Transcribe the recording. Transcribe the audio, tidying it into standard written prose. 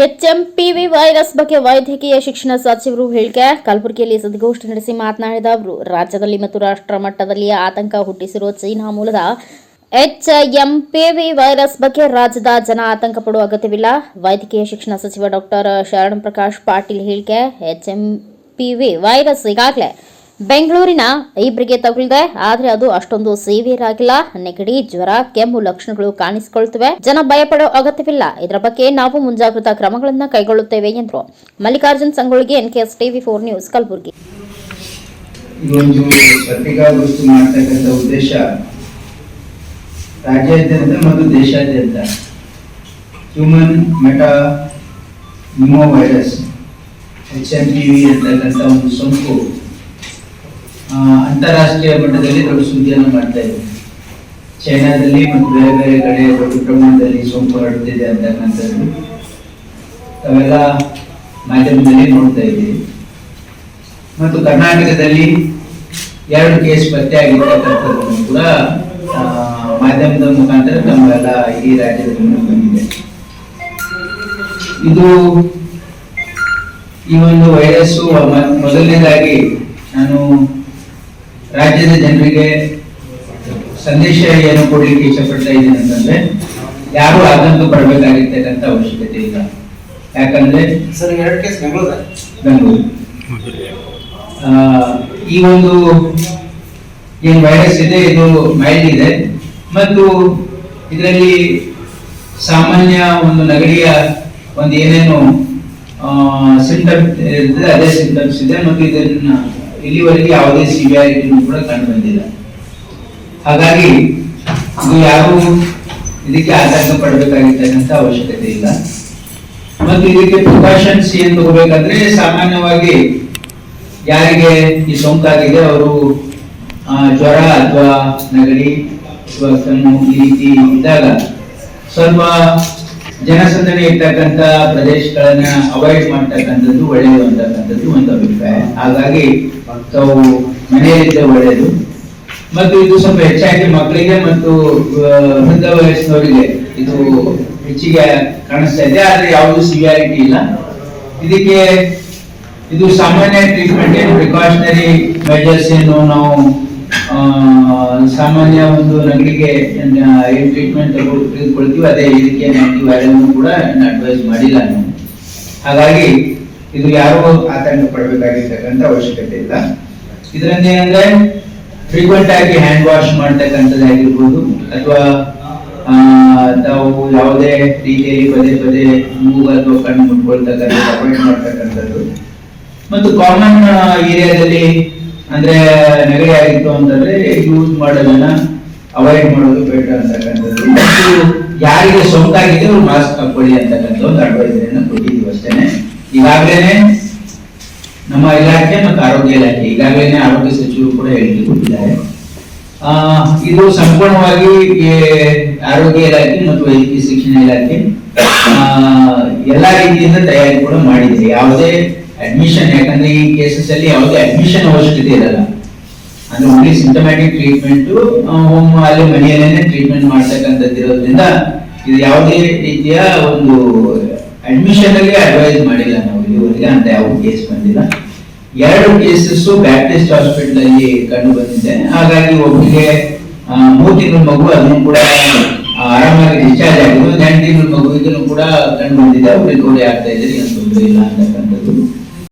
HMPV virus ಬಗ್ಗೆ ವೈದ್ಯಕೀಯ ಶಿಕ್ಷಣ ಸಚಿವರು ಹೇಳಿಕೆ. ಕಲಬುರಗಿಯಲ್ಲಿ ಸುದ್ದಿಗೋಷ್ಠಿ ನಡೆಸಿ ಮಾತನಾಡಿದ ಅವರು, ರಾಜ್ಯದಲ್ಲಿ ಮತ್ತು ರಾಷ್ಟ್ರ ಮಟ್ಟದಲ್ಲಿ ಆತಂಕ ಹುಟ್ಟಿಸಿರುವ ಚೀನಾ ಮೂಲದ ಎಚ್ಎಂಪಿವಿ ವೈರಸ್ ಬಗ್ಗೆ ರಾಜ್ಯದ ಜನ ಆತಂಕ ಪಡುವ ಅಗತ್ಯವಿಲ್ಲ. ವೈದ್ಯಕೀಯ ಶಿಕ್ಷಣ ಸಚಿವ ಡಾಕ್ಟರ್ ಶರಣಪ್ರಕಾಶ್ ಪಾಟೀಲ್ ಹೇಳಿಕೆ. ಎಚ್ಎಂಪಿವಿ ವೈರಸ್ ಈಗಾಗಲೇ ಬೆಂಗಳೂರಿನ ಇಬ್ಬರಿಗೆ ತಗುಲಿದೆ, ಆದರೆ ಅದು ಅಷ್ಟೊಂದು ಸಿವಿಯರ್ ಆಗಿಲ್ಲ. ನೆಗಡಿ, ಜ್ವರ, ಕೆಮ್ಮು ಲಕ್ಷಣಗಳು ಕಾಣಿಸಿಕೊಳ್ಳುತ್ತವೆ. ಜನ ಭಯಪಡೋ ಅಗತ್ಯವಿಲ್ಲ. ಇದರ ಬಗ್ಗೆ ನಾವು ಮುಂಜಾಗ್ರತಾ ಕ್ರಮಗಳನ್ನು ಕೈಗೊಳ್ಳುತ್ತೇವೆ ಎಂದರು. ಮಲ್ಲಿಕಾರ್ಜುನ್ ಸಂಗೊಳ್ಳಿಗೆ, NKS TV4 ನ್ಯೂಸ್, ಕಲಬುರಗಿ. ಇದೊಂದು ಪತ್ರಿಕಾಗೋಷ್ಠಿ ಮಾಡತಕ್ಕಂಥ ಉದ್ದೇಶ ರಾಜ್ಯಾದ್ಯಂತ ಮತ್ತು ದೇಶಾದ್ಯಂತ ಹ್ಯೂಮನ್ ಮೆಟಾನಿಮೋ ವೈರಸ್ HMPV ಅಂತಕ್ಕಂಥ ಒಂದು ಸೋಂಕು ಅಂತಾರಾಷ್ಟ್ರೀಯ ಮಟ್ಟದಲ್ಲಿ ದೊಡ್ಡ ಸುದ್ದಿಯನ್ನು ಮಾಡ್ತಾ ಇದೆ. ಚೈನಾದಲ್ಲಿ ಮತ್ತು ಬೇರೆ ಬೇರೆ ಕಡೆ ದೊಡ್ಡ ಪ್ರಮಾಣದಲ್ಲಿ ಸೋಂಕು ಹರಡುತ್ತಿದೆ ಅಂತಕ್ಕಂಥದ್ದು ತಾವೆಲ್ಲ ಮಾಧ್ಯಮದಲ್ಲಿ ನೋಡ್ತಾ ಇದ್ದೀವಿ. ಮತ್ತು ಕರ್ನಾಟಕದಲ್ಲಿ 2 ಕೇಸ್ ಪತ್ತೆ ಆಗಿರ್ತಕ್ಕಂಥದ್ದನ್ನು ಕೂಡ ಮಾಧ್ಯಮದ ಮುಖಾಂತರ ತಮ್ಮೆಲ್ಲ ಇಡೀ ರಾಜ್ಯದಲ್ಲಿ ಬಂದಿದೆ. ಇದು ಈ ಒಂದು ವೈರಸ್ ಮೊದಲನೇದಾಗಿ ನಾನು ರಾಜ್ಯದ ಜನರಿಗೆ ಸಂದೇಶ ಏನು ಕೊಡ್ಲಿಕ್ಕೆ ಇಷ್ಟಪಡ್ತಾ ಇದ್ದೀನಿ ಅಂತಂದ್ರೆ, ಯಾರು ಆತಂಕ ಪಡಬೇಕಾಗಿರ್ತಕ್ಕಂಥ ಅವಶ್ಯಕತೆ ಇಲ್ಲ. ಯಾಕಂದ್ರೆ ಬೆಂಗಳೂರು ಈ ಒಂದು ಏನ್ ವೈರಸ್ ಇದೆ ಇದು ಮೈಲ್ಡ್ ಇದೆ ಮತ್ತು ಇದರಲ್ಲಿ ಸಾಮಾನ್ಯ ಒಂದು ನೆಗಡಿಯ ಒಂದು ಏನೇನು ಸಿಂಪ್ಟಮ್ ಇರ್ತದೆ ಅದೇ ಸಿಂಪ್ಟಮ್ಸ್ ಇದೆ ಮತ್ತು ಇದನ್ನ ಇಲ್ಲಿವರೆಗೆ ಯಾವುದೇ ಸಿವಿಯಾರಿಟಿನೂ ಕೂಡ ಕಂಡು ಬಂದಿಲ್ಲ. ಹಾಗಾಗಿ ಇದು ಯಾರು ಇದಕ್ಕೆ ಆತಂಕ ಪಡಬೇಕಾಗಿರ್ತಕ್ಕಂಥ ಅವಶ್ಯಕತೆ ಇಲ್ಲ. ಮತ್ತು ಇದಕ್ಕೆ ಪ್ರಿಕಾಷನ್ಸ್ ಏನ್ ತಗೋಬೇಕಂದ್ರೆ, ಸಾಮಾನ್ಯವಾಗಿ ಯಾರಿಗೆ ಈ ಸೋಂಕಾಗಿದೆ ಅವರು ಜ್ವರ ಅಥವಾ ನೆಗಡಿ ಅಥವಾ ಕೆಮ್ಮು ಈ ರೀತಿ ಇದ್ದಾಗ ಸ್ವಲ್ಪ ಜನಸಂದಣಿ ಇರ್ತಕ್ಕಂಥ ಪ್ರದೇಶಗಳನ್ನ ಅವಾಯ್ಡ್ ಮಾಡ್ತಕ್ಕಂಥದ್ದು ಒಳ್ಳೆಯದು ಅಂತಕ್ಕಂಥದ್ದು ಒಂದು ಅಭಿಪ್ರಾಯ. ಹಾಗಾಗಿ ತಾವು ಮನೆಯಲ್ಲಿದ್ದರೆ ಒಳ್ಳೆಯದು. ಮತ್ತು ಇದು ಸ್ವಲ್ಪ ಹೆಚ್ಚಾಗಿ ಮಕ್ಕಳಿಗೆ ಮತ್ತು ವೃದ್ಧ ವಯಸ್ಸಿನವರಿಗೆ ಇದು ಹೆಚ್ಚಿಗೆ ಕಾಣಿಸ್ತಾ ಇದೆ, ಆದ್ರೆ ಯಾವುದು ಸಿವಿಯಾರಿಟಿ ಇಲ್ಲ. ಇದಕ್ಕೆ ಇದು ಸಾಮಾನ್ಯ ಟ್ರೀಟ್ಮೆಂಟ್ ಏನು, ಪ್ರಿಕಾಷನರಿ ಮೆಜರ್ಸ್ ಏನು ನಾವು ಸಾಮಾನ್ಯ ಒಂದು ನೆಗಡಿಗೆ ಏನ್ ಟ್ರೀಟ್ಮೆಂಟ್ ತೆಗೆದುಕೊಳ್ತೀವಿ ಅದೇ ಇದಕ್ಕೆ ಆಂಟಿವೈರಲ್ ಕೂಡ ಅಡ್ವೈಸ್ ಮಾಡಿಲ್ಲ ನಾವು. ಹಾಗಾಗಿ ಇದು ಯಾರು ಆತಂಕ ಪಡಬೇಕಾಗಿರ್ತಕ್ಕಂಥ ಅವಶ್ಯಕತೆ ಇಲ್ಲ. ಇದರಿಂದ ಏನಂದ್ರೆ ಫ್ರೀಕ್ವೆಂಟ್ ಆಗಿ ಹ್ಯಾಂಡ್ ವಾಶ್ ಮಾಡ್ತಕ್ಕಂಥದ್ದಾಗಿರ್ಬೋದು ಅಥವಾ ತಾವು ಯಾವುದೇ ರೀತಿಯಲ್ಲಿ ಪದೇ ಪದೇ ಮೂಗು ಅಥವಾ ಕಣ್ಣು ಮುಟ್ಕೊಳ್ತಕ್ಕಂಥ ಅವಾಯ್ಡ್ ಮಾಡ್ತಕ್ಕಂಥದ್ದು. ಮತ್ತು ಕಾಮನ್ ಏರಿಯಾದಲ್ಲಿ ಅಂದ್ರೆ ನೆಗಡಿ ಆಗಿತ್ತು ಅಂತಂದ್ರೆ ಯೂಸ್ ಮಾಡೋದನ್ನ ಅವಾಯ್ಡ್ ಮಾಡೋದು ಬೆಟರ್ ಅಂತಕ್ಕಂಥದ್ದು. ಮತ್ತು ಯಾರಿಗೆ ಸೋಂಕಾಗಿದೆ ಅವ್ರು ಮಾಸ್ಕ್ ಹಾಕೊಳ್ಳಿ ಅಂತಕ್ಕಂಥ ಒಂದು ಅಡ್ವೈಸರಿಯನ್ನು ಕೊಟ್ಟಿದ್ದೀವಿ ಅಷ್ಟೇನೆ. ಈಗಾಗಲೇ ನಮ್ಮ ಇಲಾಖೆ ಮತ್ತು ಆರೋಗ್ಯ ಇಲಾಖೆ ಈಗಾಗಲೇ ಆರೋಗ್ಯ ಸಚಿವರು ಕೂಡ ಹೇಳಿಕೆ ಕೊಟ್ಟಿದ್ದಾರೆ. ಇದು ಸಂಪೂರ್ಣವಾಗಿ ಆರೋಗ್ಯ ಇಲಾಖೆ ಮತ್ತು ವೈದ್ಯಕೀಯ ಶಿಕ್ಷಣ ಇಲಾಖೆ ಎಲ್ಲಾ ರೀತಿಯಿಂದ ತಯಾರಿ ಕೂಡ ಮಾಡಿದೆ. ಯಾವುದೇ ಅಡ್ಮಿಷನ್, ಯಾಕಂದ್ರೆ ಈ ಕೇಸಸ್ ಅಲ್ಲಿ ಯಾವುದೇ ಅಡ್ಮಿಷನ್ ಅವಶ್ಯಕತೆ ಇರಲ್ಲ. ಅಂದ್ರೆ ಓನ್ಲಿ ಸಿಂಟಮ್ಯಾಟಿಕ್ ಟ್ರೀಟ್ಮೆಂಟ್ ಹೋಮ್ ಅಲ್ಲಿ ಮನೆಯಲ್ಲೇನೆ ಟ್ರೀಟ್ಮೆಂಟ್ ಮಾಡ್ತಕ್ಕಂಥದ್ದು ಇರೋದ್ರಿಂದ ಇದು ಯಾವುದೇ ರೀತಿಯ ಒಂದು ಅಡ್ಮಿಷನ್ ಅಲ್ಲಿ ಅಡ್ವೈಸ್ ಮಾಡಿಲ್ಲ ನಾವು ಇದುವರೆಗೆ, ಅಂತ ಯಾವ ಕೇಸ್ ಬಂದಿಲ್ಲ. 2 ಕೇಸಸ್ ಬ್ಯಾಪ್ಟಿಸ್ಟ್ ಹಾಸ್ಪಿಟಲ್ ಅಲ್ಲಿ ಕಂಡು ಬಂದಿದೆ. ಹಾಗಾಗಿ ಒಬ್ಬರಿಗೆ 3 ತಿಂಗಳ ಮಗು ಅದನ್ನು ಕೂಡ ಆರಾಮಾಗಿ ಡಿಸ್ಚಾರ್ಜ್ ಆಗಿದೆ. 8 ತಿಂಗಳ ಮಗುವಿಗೂ ಕೂಡ ಕಂಡು ಬಂದಿದೆ. ಅವ್ರು ರಿಕವರಿ ಆಗ್ತಾ ಇದ್ದಾರೆ, ಏನು ತೊಂದರೆ ಇಲ್ಲ ಅಂತಕ್ಕಂಥದ್ದು.